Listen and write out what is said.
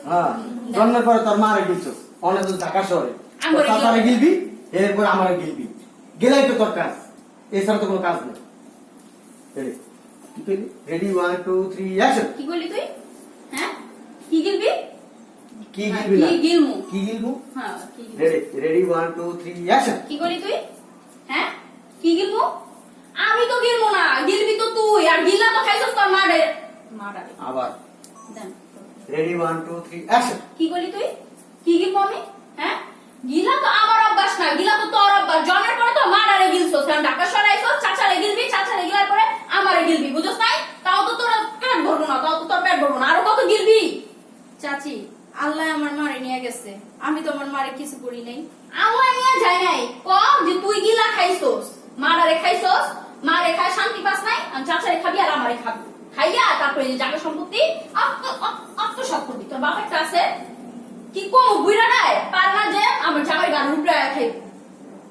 হ্যাঁ জন্মের পরে তোর মারে গিলছো অনেক তো ঢাকা শহরে তারপরে গিলবি এরপর আমার গিলবি গেলাই তো তোর কাজ এছাড়া তো কোনো কাজ নেই রেডি 1 2 3 অ্যাকশন কি বলি তুই হ্যাঁ কি গিলবি কি গিলবি না কি গিলমু কি গিলবু হ্যাঁ কি রেডি 1 2 3 অ্যাকশন কি বলি তুই হ্যাঁ কি গিলমু আমি তো গিলমু না গিলবি তো তুই আর গিলা তো খাইছস তোর মারে মারে আবার দেন রেডি 1 2 3 অ্যাকশন কি বলি তুই কি গিলবো আমি হ্যাঁ গিলা তো আমার অভ্যাস না গিলা তো তোর অভ্যাস জন্মের পরে তো মারারে গিলছস কারণ ঢাকা সরাইছস চাচারে গিলবি চাচারে গিলার পরে আমারে গিলবি বুঝছস নাই তাও তো তোর পেট ভরবো না তাও তো তোর পেট ভরবো না আরো কত গিলবি চাচি আল্লাহ আমার মারে নিয়ে গেছে আমি তো আমার মারে কিছু করি নাই আল্লাহ নিয়ে যায় নাই ক যে তুই গিলা খাইছস মারারে খাইছস মারে খায় শান্তি পাস নাই আর চাচারে খাবি আর আমারে খাবি খাইয়া তারপরে যে জায়গা সম্পত্তি আত্মসাৎ করবি তোর বাপের কাছে কি কম বুইরা নাই পার না যে আমার জামাই গাড়ির উপরে খাইবি